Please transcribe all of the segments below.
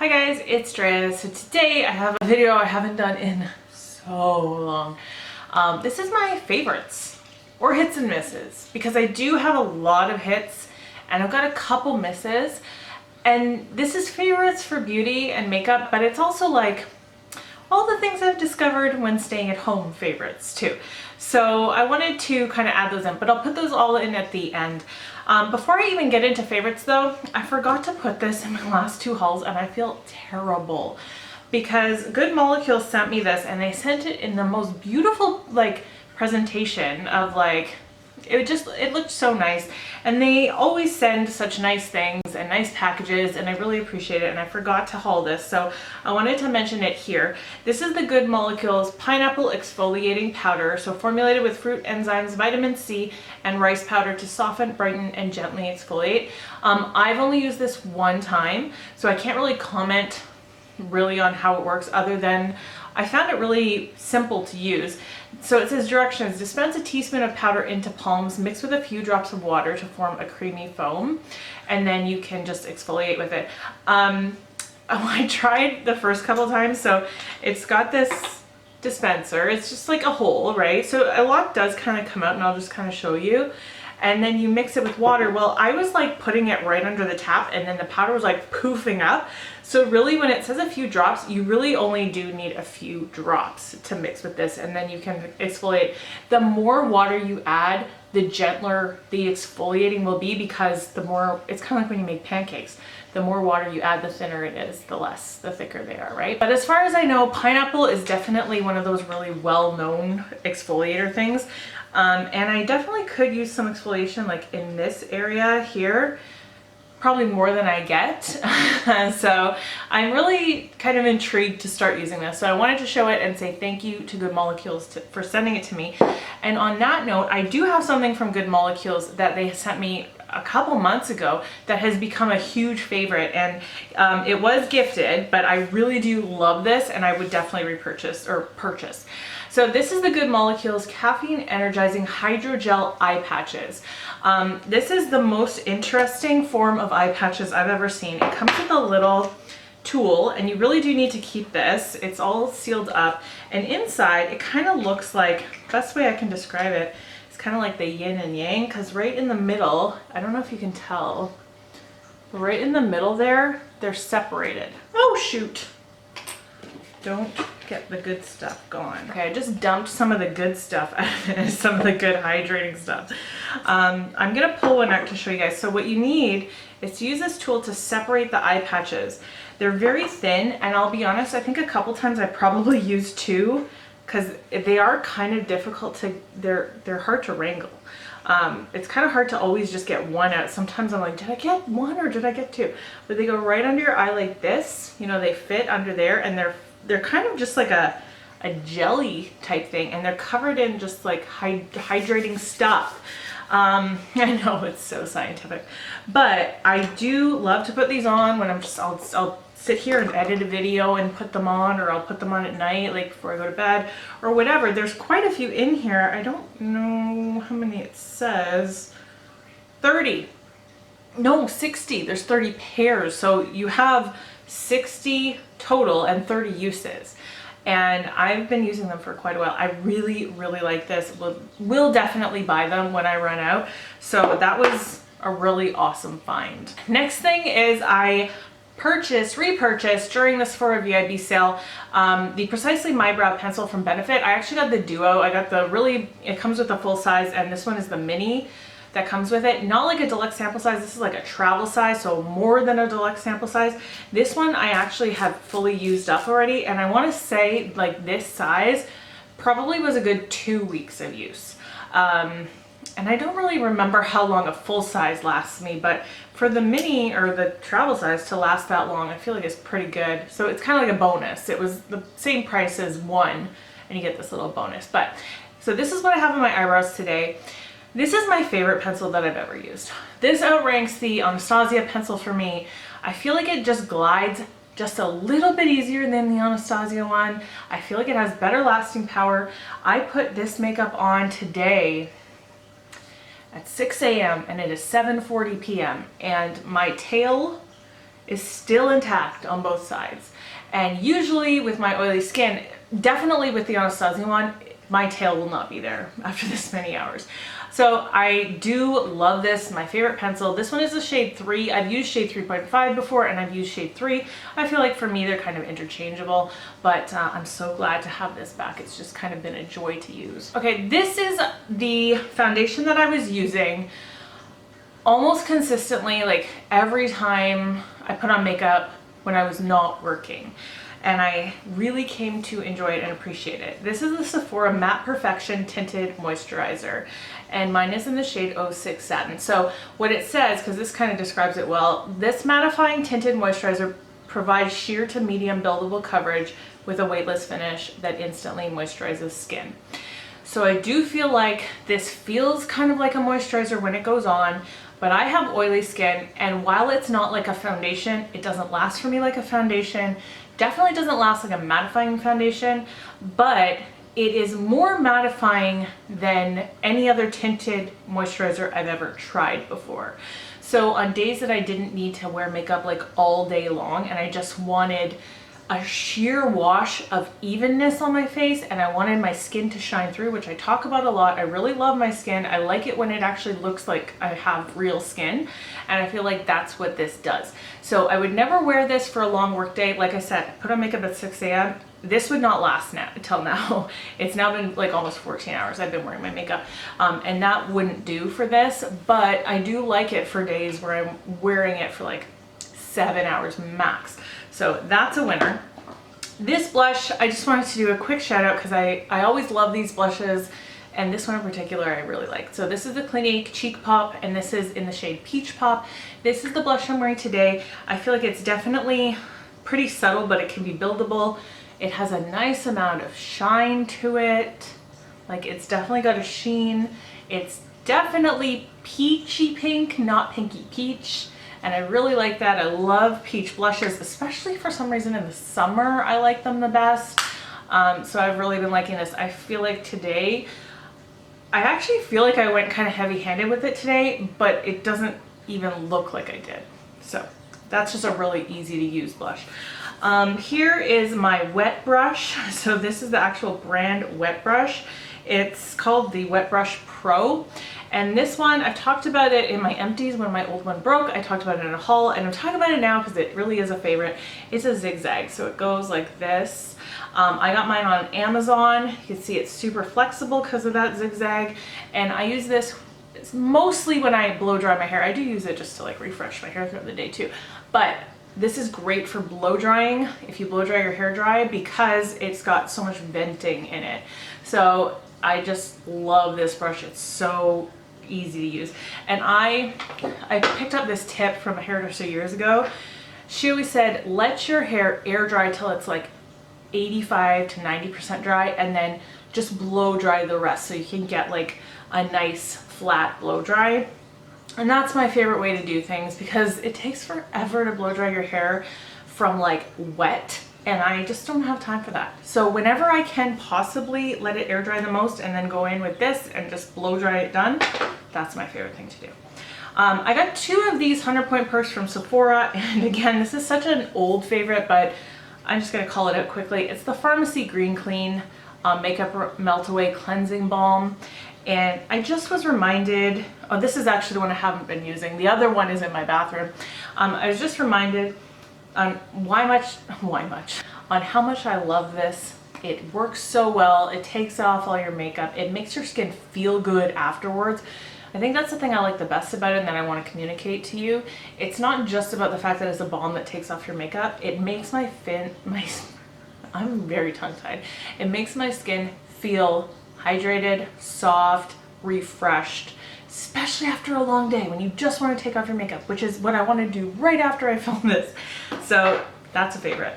Hi guys, it's Drea. So today I have a video I haven't done in so long. This is my favorites or hits and misses because I do have a lot of hits and I've got a couple misses, and this is favorites for beauty and makeup, but it's also like all the things I've discovered when staying at home favorites too. So I wanted to kind of add those in, but I'll put those all in at the end. Before I even get into favorites though, I forgot to put this in my last two hauls and I feel terrible because Good Molecules sent me this and they sent it in the most beautiful like presentation of like, it looked so nice, and they always send such nice things and nice packages, and I really appreciate it, and I forgot to haul this, so I wanted to mention it here. This is the Good Molecules Pineapple Exfoliating Powder, so formulated with fruit enzymes, vitamin C, and rice powder to soften, brighten, and gently exfoliate. I've only used this one time, so I can't really comment really on how it works other than I found it really simple to use. So it says directions: dispense a teaspoon of powder into palms, mix with a few drops of water to form a creamy foam, and then you can just exfoliate with it. I tried the first couple times, so it's got this dispenser. It's just like a hole, right? So a lot does kind of come out, and I'll just kind of show you. And then you mix it with water. Well, I was like putting it right under the tap and then the powder was like poofing up. So really when it says a few drops, you really only do need a few drops to mix with this, and then you can exfoliate. The more water you add, the gentler the exfoliating will be, because the more, it's kind of like when you make pancakes. The more water you add, the thinner it is, the thicker they are, right? But as far as I know, pineapple is definitely one of those really well-known exfoliator things. And I definitely could use some exfoliation like in this area here, probably more than I get. So I'm really kind of intrigued to start using this. So I wanted to show it and say thank you to Good Molecules for sending it to me. And on that note, I do have something from Good Molecules that they sent me a couple months ago that has become a huge favorite, and it was gifted, but I really do love this and I would definitely repurchase or purchase. So this is the Good Molecules Caffeine Energizing Hydrogel Eye Patches. This is the most interesting form of eye patches I've ever seen. It comes with a little tool, and you really do need to keep this. It's all sealed up, and inside it kind of looks like, best way I can describe it, it's kind of like the yin and yang, because right in the middle, I don't know if you can tell, but right in the middle there, they're separated. Oh shoot. Don't get the good stuff gone. Okay, I just dumped some of the good stuff out of it, some of the good hydrating stuff. I'm gonna pull one out to show you guys. So what you need is to use this tool to separate the eye patches. They're very thin, and I'll be honest, I think a couple times I probably used two, because they are kind of difficult to, they're hard to wrangle. It's kind of hard to always just get one out. Sometimes I'm like, did I get one or did I get two? But they go right under your eye like this, you know, they fit under there, and they're kind of just like a jelly type thing, and they're covered in just like hydrating stuff. I know it's so scientific, but I do love to put these on when I'm just, I'll sit here and edit a video and put them on, or I'll put them on at night, like before I go to bed or whatever. There's quite a few in here. I don't know how many it says. 30. No, 60. There's 30 pairs. So you have 60 total and 30 uses. And I've been using them for quite a while. I really, really like this. Will definitely buy them when I run out. So that was a really awesome find. Next thing is I repurchased during the Sephora VIB sale, the Precisely My Brow Pencil from Benefit. I actually got the duo. I got the it comes with a full size, and this one is the mini that comes with it. Not like a deluxe sample size. This is like a travel size, so more than a deluxe sample size. This one I actually have fully used up already, and I want to say like this size probably was a good 2 weeks of use. And I don't really remember how long a full size lasts me, but for the mini or the travel size to last that long, I feel like it's pretty good. So it's kind of like a bonus. It was the same price as one, and you get this little bonus. But so this is what I have on my eyebrows today. This is my favorite pencil that I've ever used. This outranks the Anastasia pencil for me. I feel like it just glides just a little bit easier than the Anastasia one. I feel like it has better lasting power. I put this makeup on today at 6 a.m. and it is 7:40 p.m. and my tail is still intact on both sides. And usually with my oily skin, definitely with the Anastasia one, my tail will not be there after this many hours. So I do love this, my favorite pencil. This one is a shade 3. I've used shade 3.5 before and I've used shade 3. I feel like for me they're kind of interchangeable, but I'm so glad to have this back. It's just kind of been a joy to use. Okay, this is the foundation that I was using almost consistently, like every time I put on makeup when I was not working. And I really came to enjoy it and appreciate it. This is the Sephora Matte Perfection Tinted Moisturizer, and mine is in the shade 06 Satin. So what it says, because this kind of describes it well, this mattifying tinted moisturizer provides sheer to medium buildable coverage with a weightless finish that instantly moisturizes skin. So I do feel like this feels kind of like a moisturizer when it goes on, but I have oily skin, and while it's not like a foundation, it doesn't last for me like a foundation. Definitely doesn't last like a mattifying foundation, but it is more mattifying than any other tinted moisturizer I've ever tried before. So on days that I didn't need to wear makeup like all day long and I just wanted a sheer wash of evenness on my face and I wanted my skin to shine through, which I talk about a lot. I really love my skin. I like it when it actually looks like I have real skin, and I feel like that's what this does. So I would never wear this for a long work day. Like I said, I put on makeup at 6 a.m. This would not last now until now. It's now been like almost 14 hours I've been wearing my makeup, and that wouldn't do for this, but I do like it for days where I'm wearing it for like 7 hours max. So that's a winner. This blush, I just wanted to do a quick shout out because I always love these blushes, and this one in particular I really like. So this is the Clinique Cheek Pop, and this is in the shade Peach Pop. This is the blush I'm wearing today. I feel like it's definitely pretty subtle, but it can be buildable. It has a nice amount of shine to it. Like, it's definitely got a sheen. It's definitely peachy pink, not pinky peach. And I really like that. I love peach blushes, especially for some reason in the summer I like them the best. So I've really been liking this. I feel like today, I actually feel like I went kind of heavy-handed with it today, but it doesn't even look like I did. So that's just a really easy to use blush. Here is my wet brush. So this is the actual brand wet brush. It's called the Wet Brush Pro. And this one, I've talked about it in my empties when my old one broke. I talked about it in a haul, and I'm talking about it now because it really is a favorite. It's a zigzag, so it goes like this. I got mine on Amazon. You can see it's super flexible because of that zigzag. And I use this mostly when I blow dry my hair. I do use it just to like refresh my hair throughout the day too. But this is great for blow drying if you blow dry your hair dry because it's got so much venting in it. So I just love this brush. It's so easy to use. And I picked up this tip from a hairdresser years ago. She always said, let your hair air dry till it's like 85 to 90% dry, and then just blow dry the rest so you can get like a nice flat blow dry. And that's my favorite way to do things because it takes forever to blow dry your hair from like wet, and I just don't have time for that. So whenever I can possibly let it air dry the most and then go in with this and just blow dry it done, that's my favorite thing to do. I got 2 of these 100-point perks from Sephora, and again, this is such an old favorite, but I'm just gonna call it out quickly. It's the Pharmacy Green Clean Makeup Melt Away Cleansing Balm. And I just was reminded, oh, this is actually the one I haven't been using. The other one is in my bathroom. I was just reminded on on how much I love this. It works so well. It takes off all your makeup. It makes your skin feel good afterwards. I think that's the thing I like the best about it and that I want to communicate to you. It's not just about the fact that it's a balm that takes off your makeup. It makes I'm very tongue-tied. It makes my skin feel hydrated, soft, refreshed, especially after a long day when you just want to take off your makeup, which is what I want to do right after I film this. So that's a favorite.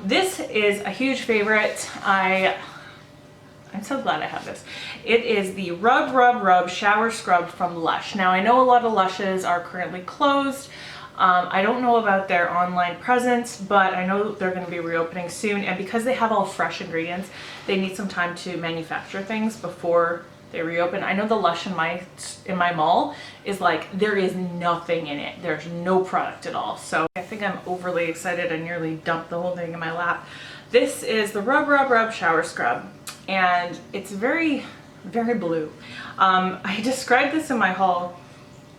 This is a huge favorite. I'm so glad I have this. It is the Rub Rub Rub Shower Scrub from Lush. Now I know a lot of Lushes are currently closed. I don't know about their online presence, but I know they're going to be reopening soon, and because they have all fresh ingredients, they need some time to manufacture things before they reopen. I know the Lush in my mall is like, there is nothing in it. There's no product at all. So I think I'm overly excited. I nearly dumped the whole thing in my lap. This is the Rub Rub Rub Shower Scrub, and it's very, very blue. I described this in my haul.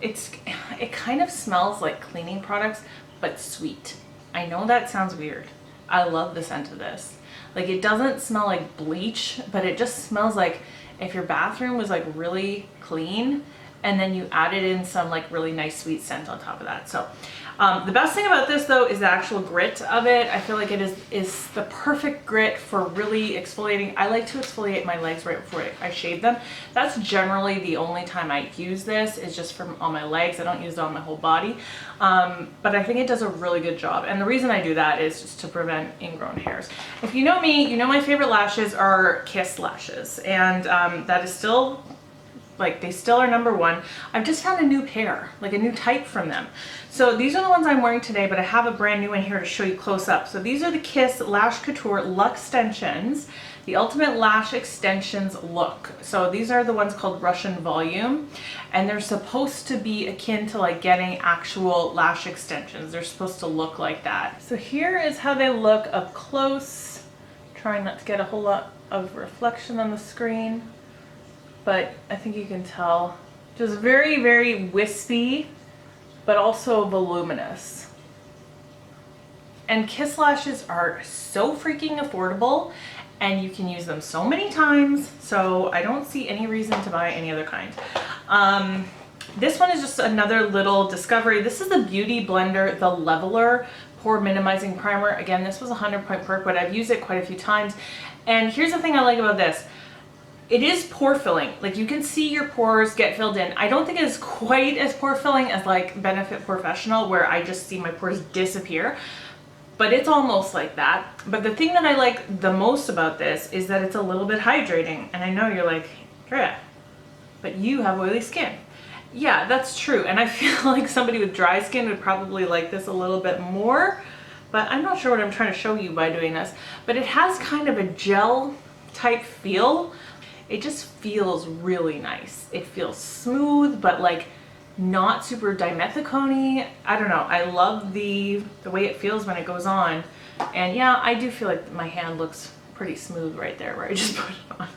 It kind of smells like cleaning products, but sweet. I know that sounds weird. I love the scent of this. Like, it doesn't smell like bleach, but it just smells like if your bathroom was like really clean and then you added in some like really nice sweet scent on top of that. So the best thing about this though is the actual grit of it. I feel like it is the perfect grit for really exfoliating. I like to exfoliate my legs right before I shave them. That's generally the only time I use this, is just on my legs. I don't use it on my whole body. But I think it does a really good job. And the reason I do that is just to prevent ingrown hairs. If you know me, you know my favorite lashes are Kiss lashes. And that is still, like, they still are number one. I've just found a new pair, like a new type from them. So these are the ones I'm wearing today, but I have a brand new one here to show you close up. So these are the Kiss Lash Couture Luxtensions, the Ultimate Lash Extensions look. So these are the ones called Russian Volume, and they're supposed to be akin to like getting actual lash extensions. They're supposed to look like that. So here is how they look up close. Trying not to get a whole lot of reflection on the screen, but I think you can tell. Just very, very wispy, but also voluminous. And Kiss lashes are so freaking affordable, and you can use them so many times, so I don't see any reason to buy any other kind. This one is just another little discovery. This is the Beauty Blender, the Leveler Pore Minimizing Primer. Again, this was a 100-point perk, but I've used it quite a few times. And here's the thing I like about this. It is pore filling. Like, you can see your pores get filled in. I don't think it's quite as pore filling as like Benefit Professional, where I just see my pores disappear, but it's almost like that. But the thing that I like the most about this is that it's a little bit hydrating. And I know you're like, yeah, but you have oily skin. Yeah, that's true. And I feel like somebody with dry skin would probably like this a little bit more, but I'm not sure what I'm trying to show you by doing this. But it has kind of a gel type feel. It just feels really nice. It feels smooth, but like not super dimethicone-y. I don't know. I love the way it feels when it goes on. And yeah, I do feel like my hand looks pretty smooth right there where I just put it on.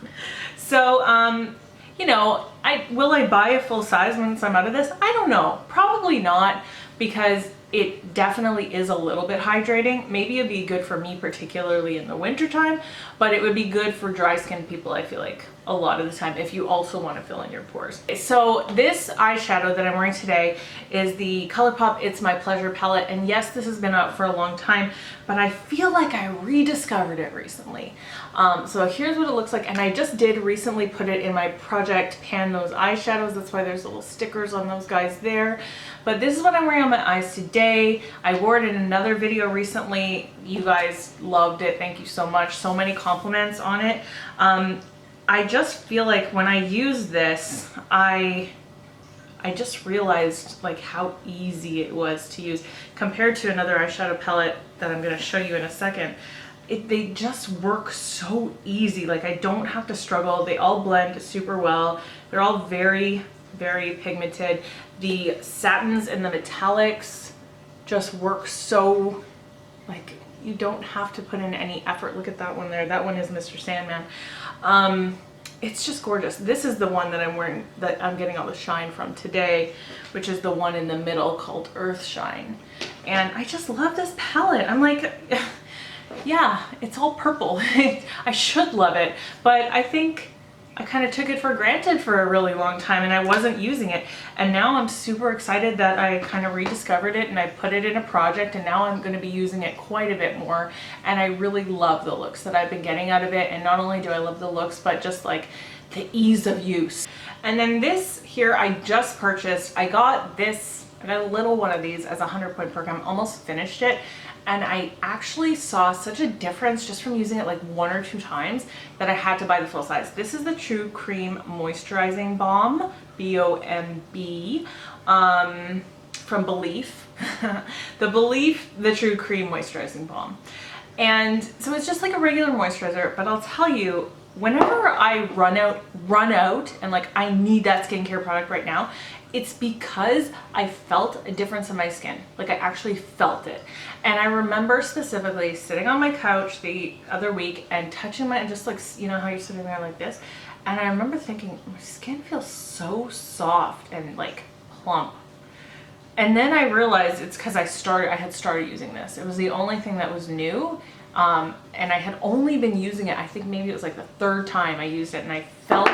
So, you know, will I buy a full size once I'm out of this? I don't know. Probably not, because it definitely is a little bit hydrating. Maybe it'd be good for me, particularly in the wintertime, but it would be good for dry skin people, I feel like, a lot of the time, if you also want to fill in your pores. So this eyeshadow that I'm wearing today is the Colourpop It's My Pleasure palette. And yes, this has been out for a long time, but I feel like I rediscovered it recently. So here's what it looks like. And I just did recently put it in my Project Pan Those eyeshadows. That's why there's little stickers on those guys there. But this is what I'm wearing on my eyes today. I wore it in another video recently. You guys loved it. Thank you so much. So many compliments on it. I just feel like when I use this, I just realized like how easy it was to use compared to another eyeshadow palette that I'm going to show you in a second. They just work so easy. Like, I don't have to struggle. They all blend super well. They're all very, very pigmented. The satins and the metallics just work so, like, you don't have to put in any effort. Look at that one there. That one is Mr. Sandman. It's just gorgeous. This is the one that I'm wearing, that I'm getting all the shine from today, which is the one in the middle called Earth Shine. And I just love this palette. I'm like, yeah, it's all purple. I should love it, but I think I kind of took it for granted for a really long time and I wasn't using it. And now I'm super excited that I kind of rediscovered it and I put it in a project, and now I'm going to be using it quite a bit more. And I really love the looks that I've been getting out of it. And not only do I love the looks, but just like the ease of use. And then this here I just purchased. I got a little one of these as a 100-point perk. I'm almost finished it. And I actually saw such a difference just from using it like 1 or 2 times that I had to buy the full size. This is the True Cream Moisturizing Balm, B-O-M-B, from Belief. the True Cream Moisturizing Balm. And so it's just like a regular moisturizer, but I'll tell you, whenever I run out and like I need that skincare product right now, it's because I felt a difference in my skin. Like I actually felt it. And I remember specifically sitting on my couch the other week and touching my, and just like, you know how you're sitting there like this? And I remember thinking, my skin feels so soft and like plump. And then I realized it's because I had started using this. It was the only thing that was new. And I had only been using it, I think maybe it was like the third time I used it, and I felt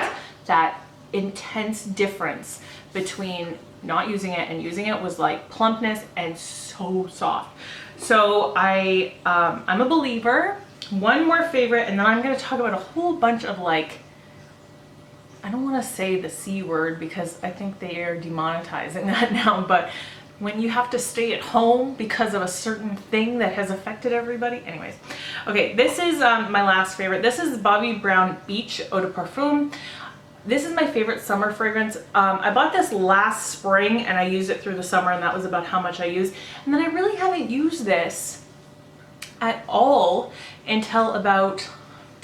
that intense difference between not using it and using it. Was like plumpness and so soft. So I'm a believer. One more favorite, and then I'm going to talk about a whole bunch of like, I don't want to say the C word because I think they are demonetizing that now, but when you have to stay at home because of a certain thing that has affected everybody. Anyways, okay, this is my last favorite. This is Bobbi Brown Beach Eau de Parfum. This is my favorite summer fragrance. I bought this last spring and I used it through the summer, and that was about how much I used. And then I really haven't used this at all until about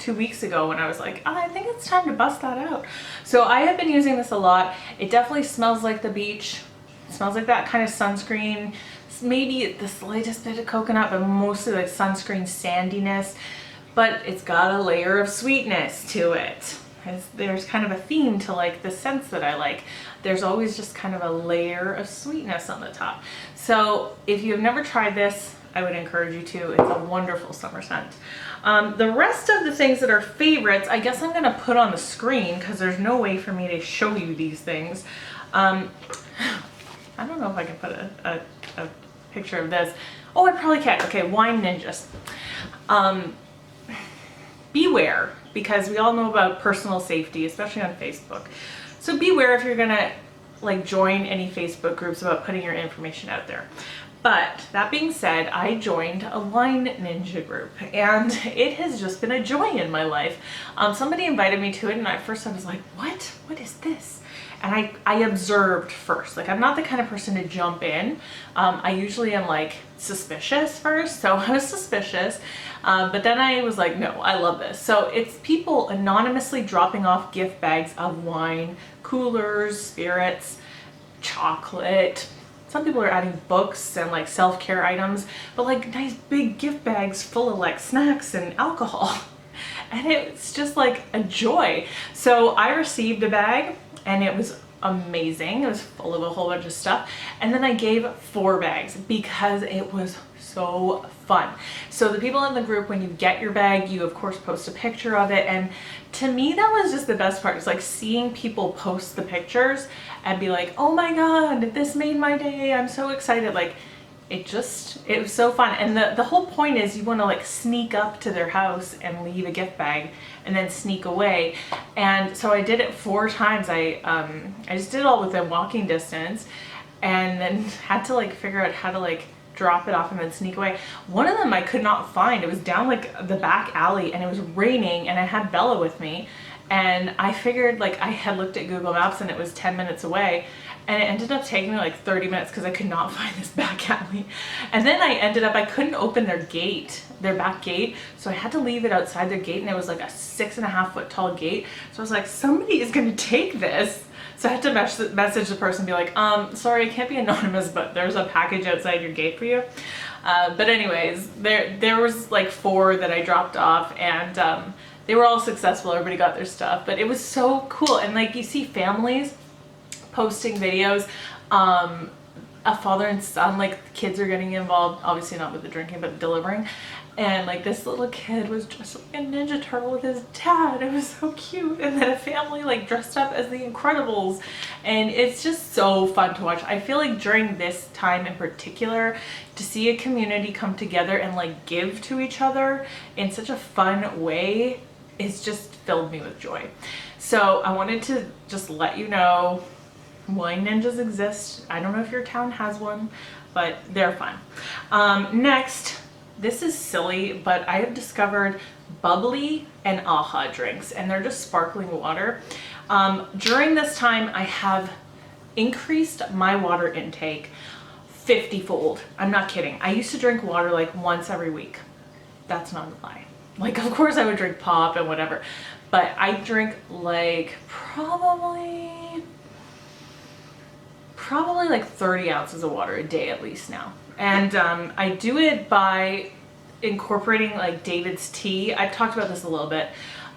2 weeks ago when I was like, oh, I think it's time to bust that out. So I have been using this a lot. It definitely smells like the beach. It smells like that kind of sunscreen, maybe the slightest bit of coconut, but mostly like sunscreen sandiness. But it's got a layer of sweetness to it. There's kind of a theme to like the scents that I like. There's always just kind of a layer of sweetness on the top. So if you've never tried this, I would encourage you to. It's a wonderful summer scent. The rest of the things that are favorites, I guess I'm gonna put on the screen because there's no way for me to show you these things. I don't know if I can put a picture of this. Oh, I probably can. Okay, Wine Ninjas. Beware, because we all know about personal safety, especially on Facebook. So beware if you're gonna like join any Facebook groups about putting your information out there. But that being said, I joined a Wine Ninja group, and it has just been a joy in my life. Somebody invited me to it, and at first I was like, what? What is this? And I observed first. Like, I'm not the kind of person to jump in. I usually am like suspicious first, so I was suspicious. But then I was like, no, I love this. So it's people anonymously dropping off gift bags of wine, coolers, spirits, chocolate. Some people are adding books and like self-care items, but like nice big gift bags full of like snacks and alcohol. And it's just like a joy. So I received a bag and it was amazing. It was full of a whole bunch of stuff. And then I gave 4 bags because it was so fun. So the people in the group, when you get your bag, you of course post a picture of it. And to me, that was just the best part. It's like seeing people post the pictures and be like, oh my God, this made my day. I'm so excited. Like it was so fun. And the whole point is you want to like sneak up to their house and leave a gift bag and then sneak away. And so I did it 4 times. I just did it all within walking distance, and then had to like figure out how to like drop it off and then sneak away. One of them I could not find. It was down like the back alley and it was raining, and I had Bella with me, and I figured like I had looked at Google Maps and it was 10 minutes away, and it ended up taking me like 30 minutes because I could not find this back alley. And then I couldn't open their gate, their back gate, so I had to leave it outside their gate, and it was like a 6.5 foot tall gate. So I was like, somebody is gonna take this. So I had to message the person and be like, sorry, I can't be anonymous, but there's a package outside your gate for you. But anyways, there was like 4 that I dropped off, and they were all successful. Everybody got their stuff, but it was so cool. And like you see families posting videos, a father and son, like the kids are getting involved, obviously not with the drinking, but delivering. And like this little kid was dressed like a Ninja Turtle with his dad. It was so cute. And then a family like dressed up as the Incredibles. And it's just so fun to watch. I feel like during this time in particular, to see a community come together and like give to each other in such a fun way, it's just filled me with joy. So I wanted to just let you know, Wine Ninjas exist. I don't know if your town has one, but they're fun. Next, this is silly, but I have discovered bubbly and aha drinks, and they're just sparkling water. During this time, I have increased my water intake 50-fold. I'm not kidding. I used to drink water like once every week. That's not a lie. Like, of course I would drink pop and whatever, but I drink like probably like 30 ounces of water a day at least now. And I do it by incorporating like David's tea. I've talked about this a little bit.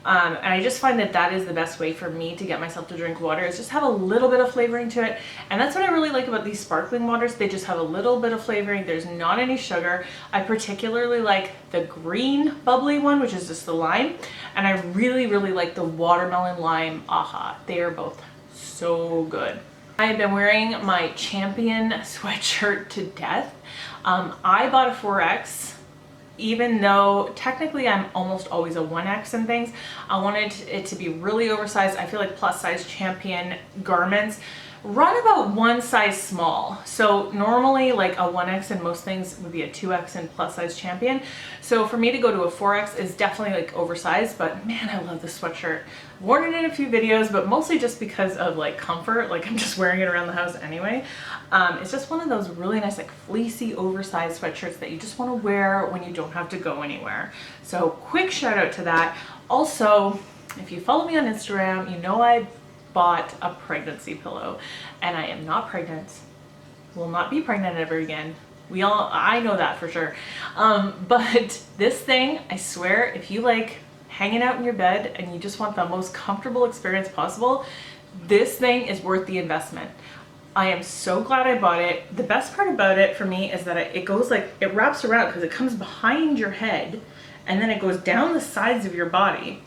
And I just find that that is the best way for me to get myself to drink water, is just have a little bit of flavoring to it. And that's what I really like about these sparkling waters. They just have a little bit of flavoring. There's not any sugar. I particularly like the green bubbly one, which is just the lime. And I really, really like the watermelon lime aha. They are both so good. I have been wearing my Champion sweatshirt to death. I bought a 4X. Even though technically I'm almost always a 1X in things, I wanted it to be really oversized. I feel like plus size Champion garments run about one size small. So normally like a 1X in most things would be a 2X in plus size Champion. So for me to go to a 4X is definitely like oversized, but man, I love this sweatshirt. I've worn it in a few videos, but mostly just because of like comfort. Like I'm just wearing it around the house anyway. It's just one of those really nice like fleecy oversized sweatshirts that you just want to wear when you don't have to go anywhere. So quick shout out to that. Also, if you follow me on Instagram, you know I bought a pregnancy pillow, and I am not pregnant, will not be pregnant ever again. I know that for sure. But this thing, I swear, if you like hanging out in your bed and you just want the most comfortable experience possible, this thing is worth the investment. I am so glad I bought it. The best part about it for me is that it goes like, it wraps around because it comes behind your head and then it goes down the sides of your body.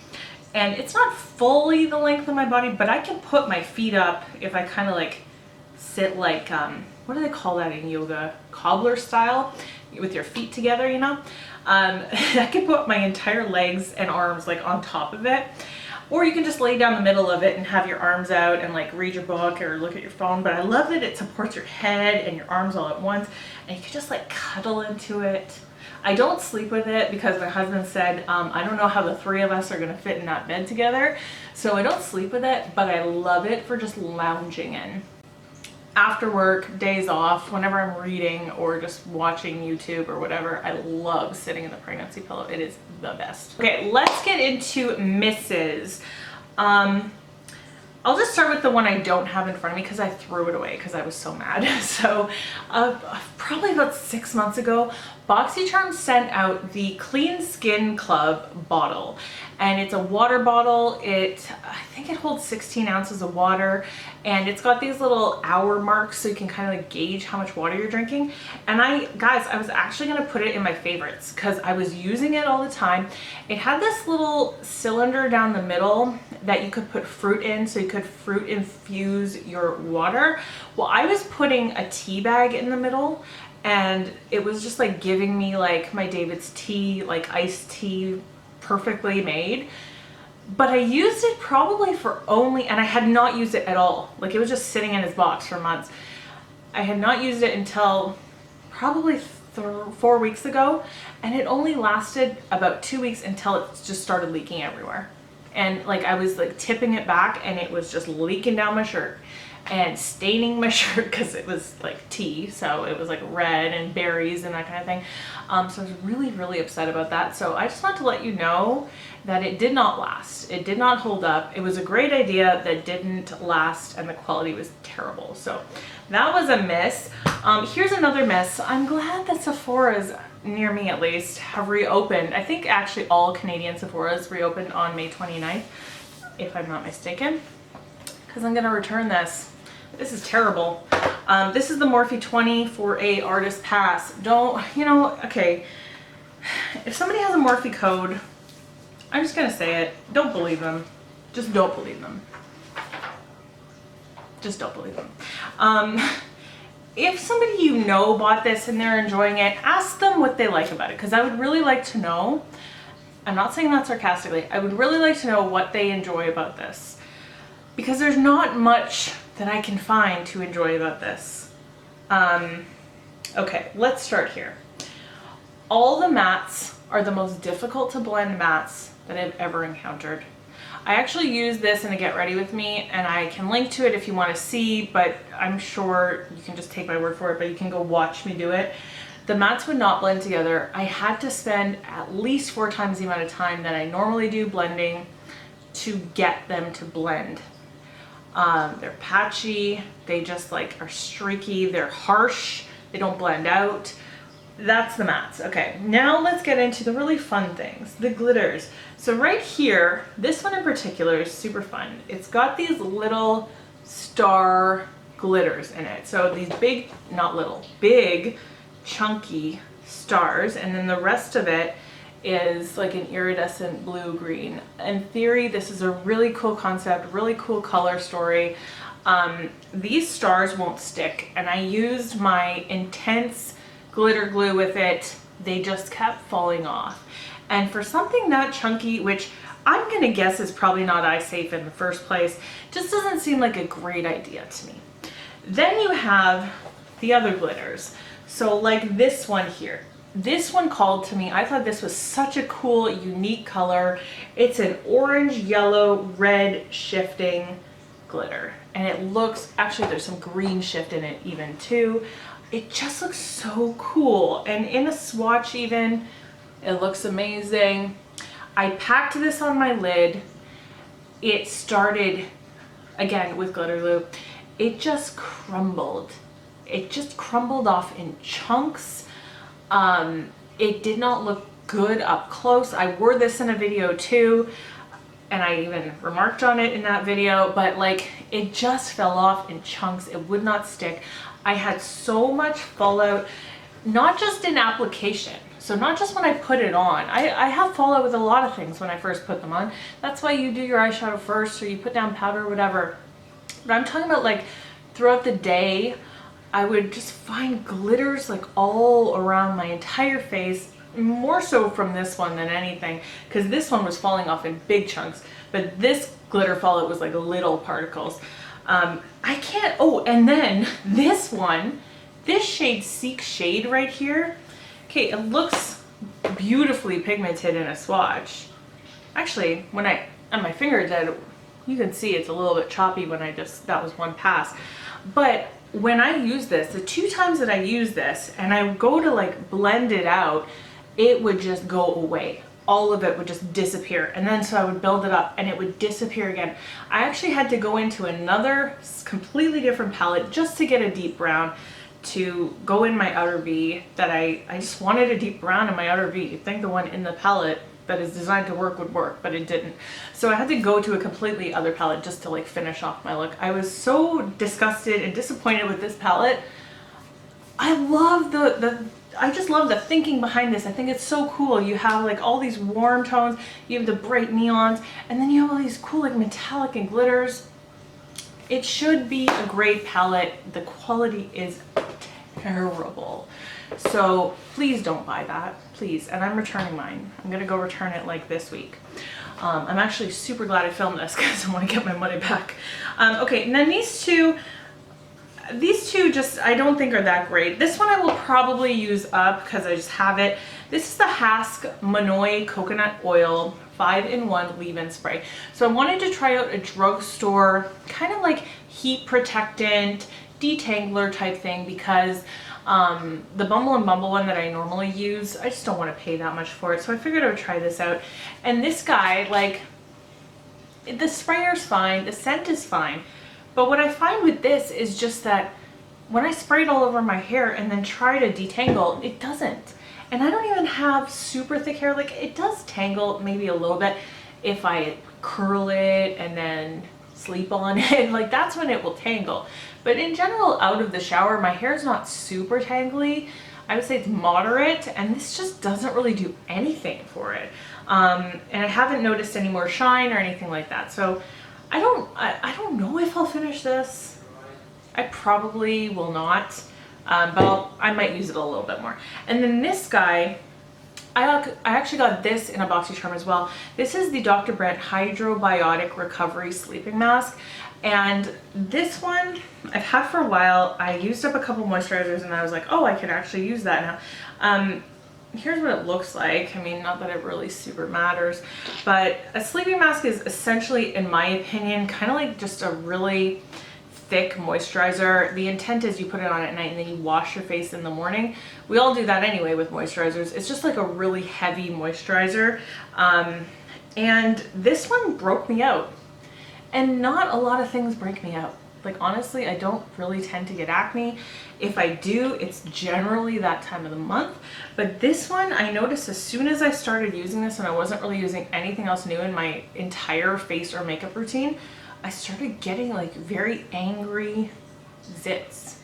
And it's not fully the length of my body, but I can put my feet up if I kind of like sit like, what do they call that in yoga? Cobbler style, with your feet together, you know? I can put my entire legs and arms like on top of it. Or you can just lay down the middle of it and have your arms out and like read your book or look at your phone. But I love that it supports your head and your arms all at once. And you can just like cuddle into it. I don't sleep with it because my husband said, I don't know how the three of us are going to fit in that bed together. So I don't sleep with it, but I love it for just lounging in. After work, days off, whenever I'm reading or just watching YouTube or whatever, I love sitting in the pregnancy pillow. It is the best. Okay, let's get into misses. I'll just start with the one I don't have in front of me because I threw it away because I was so mad. So probably about 6 months ago, BoxyCharm sent out the Clean Skin Club bottle. And it's a water bottle. I think it holds 16 ounces of water, and it's got these little hour marks so you can kind of like gauge how much water you're drinking. And guys, I was actually gonna put it in my favorites because I was using it all the time. It had this little cylinder down the middle that you could put fruit in, so you could fruit infuse your water. Well, I was putting a tea bag in the middle, and it was just like giving me like my David's tea, like iced tea, perfectly made. But I used it probably for and I had not used it at all. Like it was just sitting in his box for months. I had not used it until probably 4 weeks ago, and it only lasted about 2 weeks until it just started leaking everywhere. And like I was like tipping it back and it was just leaking down my shirt and staining my shirt because it was like tea, so it was like red and berries and that kind of thing. So I was really, really upset about that. So I just want to let you know that it did not last. It did not hold up. It was a great idea that didn't last, and the quality was terrible. So that was a miss. Here's another miss. I'm glad that Sephora's near me at least have reopened. I think actually all Canadian Sephora's reopened on May 29th, if I'm not mistaken, because I'm gonna return this. This is terrible. This is the Morphe 20 for a artist pass. Okay, if somebody has a Morphe code, I'm just gonna say it, don't believe them. Just don't believe them. Just don't believe them. If somebody you know bought this and they're enjoying it, ask them what they like about it, because I would really like to know. I'm not saying that sarcastically. I would really like to know what they enjoy about this, because there's not much that I can find to enjoy about this. Okay, let's start here. All the mattes are the most difficult to blend mattes that I've ever encountered. I actually use this in a Get Ready With Me, and I can link to it if you want to see, but I'm sure you can just take my word for it, but you can go watch me do it. the mattes would not blend together. I had to spend at least 4 times the amount of time that I normally do blending to get them to blend. They're patchy, they just like are streaky, they're harsh, they don't blend out. That's the mattes. Okay, now let's get into the really fun things, the glitters. So right here, this one in particular is super fun. It's got these little star glitters in it. So these big, not little, big, chunky stars, and then the rest of it is like an iridescent blue-green. In theory, this is a really cool concept, really cool color story. These stars won't stick, and I used my intense glitter glue with it. They just kept falling off. And for something that chunky, which I'm gonna guess is probably not eye safe in the first place, just doesn't seem like a great idea to me. Then you have the other glitters. So like this one here. This one called to me. I thought this was such a cool, unique color. It's an orange, yellow, red shifting glitter. And it looks, actually there's some green shift in it even too. It just looks so cool. And in a swatch even, it looks amazing. I packed this on my lid. It started, again, with glitter glue. It just crumbled. It just crumbled off in chunks. It did not look good up close. I wore this in a video too, and I even remarked on it in that video, but like it just fell off in chunks. It would not stick. I had so much fallout, not just in application. So not just when I put it on. I have fallout with a lot of things when I first put them on. That's why you do your eyeshadow first, or you put down powder or whatever. But I'm talking about like throughout the day, I would just find glitters like all around my entire face, more so from this one than anything, because this one was falling off in big chunks, but this glitter fallout was like little particles. I can't, oh, and then this one, this shade Seek Shade right here, okay, it looks beautifully pigmented in a swatch. Actually, when on my finger did, you can see it's a little bit choppy when that was one pass. But when I use this, the 2 times that I use this and I would go to like blend it out, it would just go away. All of it would just disappear. And then so I would build it up and it would disappear again. I actually had to go into another completely different palette just to get a deep brown to go in my outer V that I just wanted a deep brown in my outer V. You'd think the one in the palette that is designed to work would work, but it didn't. So I had to go to a completely other palette just to like finish off my look. I was so disgusted and disappointed with this palette. I love I just love the thinking behind this. I think it's so cool. You have like all these warm tones, you have the bright neons, and then you have all these cool like metallic and glitters. It should be a great palette. The quality is terrible. So please don't buy that, please. And I'm returning mine. I'm gonna go return it like this week. I'm actually super glad I filmed this because I want to get my money back. Okay, and then these two just I don't think are that great. This one I will probably use up because I just have it. This is the Hask Monoi Coconut Oil 5-in-1 leave-in spray. So I wanted to try out a drugstore kind of like heat protectant, detangler type thing because the Bumble and Bumble one that I normally use, I just don't want to pay that much for it. So I figured I would try this out. And this guy, like, the sprayer's fine, the scent is fine. But what I find with this is just that when I spray it all over my hair and then try to detangle, it doesn't. And I don't even have super thick hair. Like, it does tangle maybe a little bit if I curl it and then sleep on it. Like, that's when it will tangle. But in general, out of the shower, my hair is not super tangly. I would say it's moderate, and this just doesn't really do anything for it. And I haven't noticed any more shine or anything like that. So I don't know if I'll finish this. I probably will not, but I might use it a little bit more. And then this guy, I actually got this in a BoxyCharm as well. This is the Dr. Brent Hydrobiotic Recovery Sleeping Mask. And this one I've had for a while. I used up a couple moisturizers and I was like, oh, I can actually use that now. Here's what it looks like. I mean, not that it really super matters, but a sleeping mask is essentially, in my opinion, kind of like just a really thick moisturizer. The intent is you put it on at night and then you wash your face in the morning. We all do that anyway with moisturizers. It's just like a really heavy moisturizer. And this one broke me out. And not a lot of things break me out. Like honestly, I don't really tend to get acne. If I do, it's generally that time of the month. But this one, I noticed as soon as I started using this and I wasn't really using anything else new in my entire face or makeup routine, I started getting like very angry zits.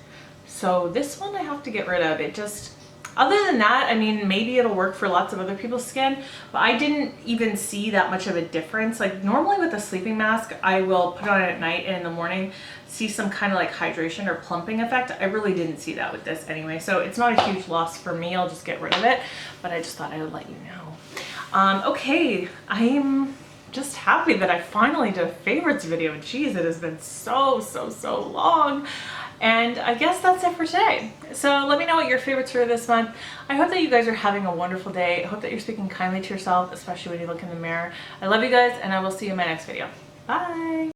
So this one I have to get rid of. It just, other than that, I mean, maybe it'll work for lots of other people's skin, but I didn't even see that much of a difference. Like normally with a sleeping mask, I will put on it at night and in the morning see some kind of like hydration or plumping effect. I really didn't see that with this anyway. So it's not a huge loss for me. I'll just get rid of it, but I just thought I would let you know. Okay, I'm just happy that I finally did a favorites video. Jeez, it has been so long. And I guess that's it for today. So let me know what your favorites were this month. I hope that you guys are having a wonderful day. I hope that you're speaking kindly to yourself, especially when you look in the mirror. I love you guys, and I will see you in my next video. Bye.